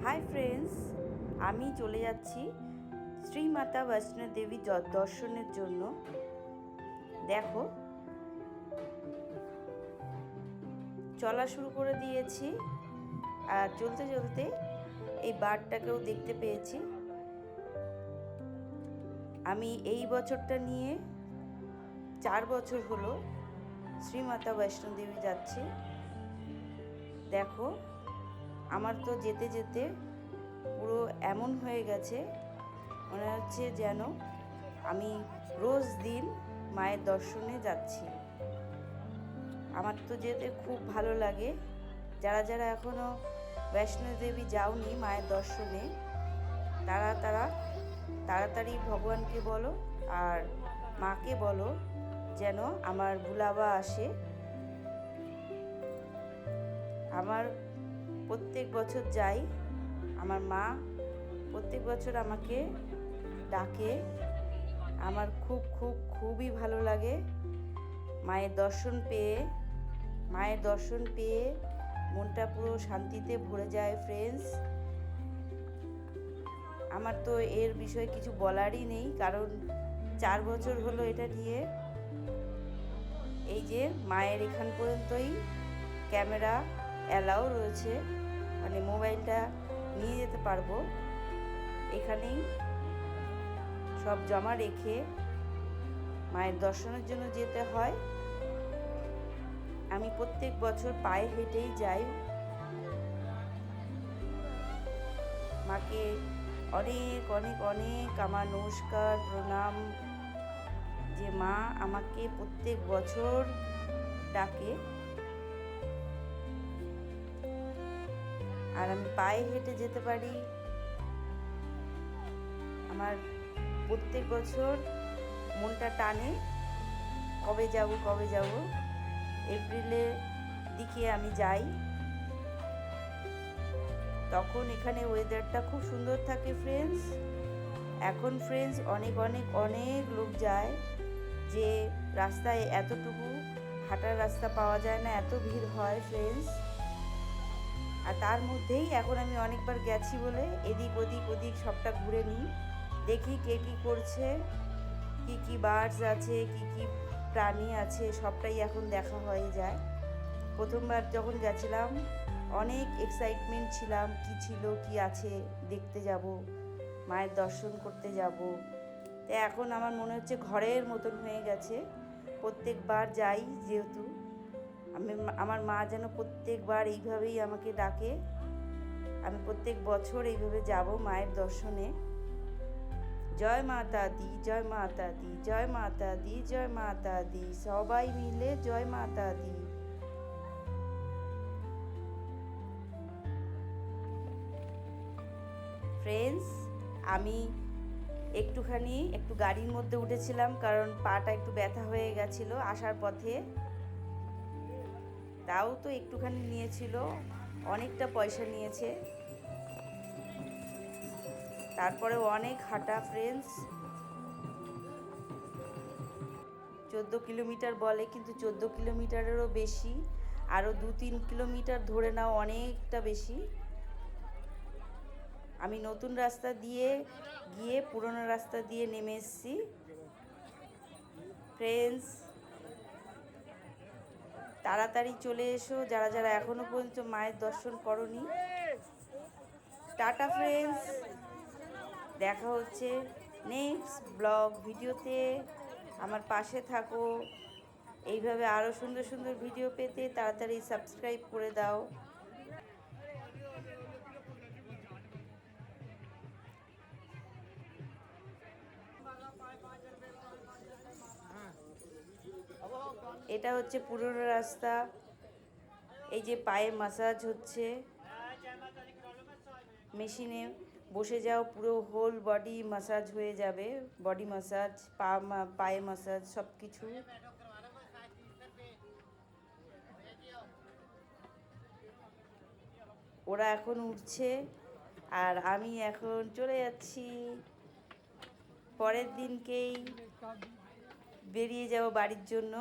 Hi friends, আমি চলে যাচ্ছি শ্রীমাতা বৈষ্ণো দেবী দর্শনের জন্য। দেখো, চলা শুরু করে দিয়েছি আর চলতে চলতে এই বারটাকেও দেখতে পেয়েছি। আমি এই বছরটা নিয়ে 4 বছর হলো শ্রীমাতা বৈষ্ণো দেবী যাচ্ছি। দেখো, আমার তো যেতে যেতে পুরো এমন হয়ে গেছে, মনে হচ্ছে যেন আমি রোজ দিন মায়ের দর্শনে যাচ্ছি। আমার তো যেতে খুব ভালো লাগে। যারা যারা এখনও বৈষ্ণো দেবী যাওনি মায়ের দর্শনে, তারা তাড়াতাড়ি ভগবানকে বলো আর মাকে বলো যেন আমার বুলাবা আসে। আমার প্রত্যেক বছর যাই, আমার মা প্রত্যেক বছর আমাকে ডাকে। আমার খুবই ভালো লাগে মায়ের দর্শন পেয়ে মনটা পুরো শান্তিতে ভরে যায় ফ্রেন্ডস। আমার তো এর বিষয়ে কিছু বলারই নেই, কারণ 4 বছর হলো এটা নিয়ে। এই যে মায়ের এখান পর্যন্তই ক্যামেরা অ্যালাউ রয়েছে, মানে মোবাইলটা নিয়ে যেতে পারবো। এখানেই সব জমা রেখে মায়ের দর্শনের জন্য যেতে হয়। আমি প্রত্যেক বছর পায়ে হেঁটেই যাই। মাকে অনেক অনেক অনেক আমার নমস্কার, প্রণাম, যে মা আমাকে প্রত্যেক বছর ডাকে আর আমি পায়ে হেঁটে যেতে পারি। আমার প্রত্যেক বছর মনটা টানে, কবে যাব। এপ্রিলের দিকে আমি যাই, তখন এখানে ওয়েদারটা খুব সুন্দর থাকে ফ্রেন্ডস। এখন ফ্রেন্ডস অনেক অনেক অনেক লোক যায়, যে রাস্তায় এতটুকু হাঁটার রাস্তা পাওয়া যায় না, এত ভিড় হয় ফ্রেন্ডস। আর তার মধ্যেই এখন আমি অনেকবার গেছি বলে এদিক ওদিক সবটা ঘুরে নিই, দেখি কে কী করছে, কি বার্ডস আছে, কি প্রাণী আছে, সবটাই এখন দেখা হয়ে যায়। প্রথমবার যখন গেছিলাম অনেক এক্সাইটমেন্ট ছিলাম, কি ছিল কি আছে দেখতে যাব, মায়ের দর্শন করতে যাব। তো এখন আমার মনে হচ্ছে ঘরের মতন হয়ে গেছে। প্রত্যেকবার যাই যেহেতু, আমার মা যেন প্রত্যেকবার এইভাবেই আমাকে ডাকে। আমি প্রত্যেক বছর এইভাবে যাব মায়ের দর্শনে। জয় মাতা দি, জয় মাতা দি, জয় মাতা দি, জয় মাতা দি, সবাই মিলে জয় মাতা দি। ফ্রেন্ডস, আমি একটু গাড়ির মধ্যে উঠেছিলাম, কারণ পাটা একটু ব্যথা হয়ে গেছিলো আসার পথে। তাও তো একটুখানি নিয়েছিল, অনেকটা পয়সা নিয়েছে। তারপরে অনেক হাঁটা ফ্রেন্ডস, 14 কিলোমিটার বলে, কিন্তু 14 কিলোমিটারেরও বেশি, আরও 2-3 কিলোমিটার ধরে নাও, অনেকটা বেশি। আমি নতুন রাস্তা দিয়ে গিয়ে পুরনো রাস্তা দিয়ে নেমে এসেছি ফ্রেন্ডস। তাড়াতাড়ি চলে এসো যারা যারা এখনো পর্যন্ত মায়ের দর্শন করনি। টাটা ফ্রেন্ডস, দেখা হচ্ছে নেক্সট ব্লগ ভিডিওতে। আমার পাশে থাকো, এইভাবে আরও সুন্দর সুন্দর ভিডিও পেতে তাড়াতাড়ি সাবস্ক্রাইব করে দাও। এটা হচ্ছে পুরনো রাস্তা। এই যে পায়ে মাসাজ হচ্ছে, মেশিনে বসে যাও, পুরো হোল বডি মাসাজ হয়ে যাবে। বডি মাসাজ, পায়ে মাসাজ, সব কিছু। ওরা এখন উঠছে আর আমি এখন চলে যাচ্ছি। পরের দিনকেই বেরিয়ে যাব বাড়ির জন্য।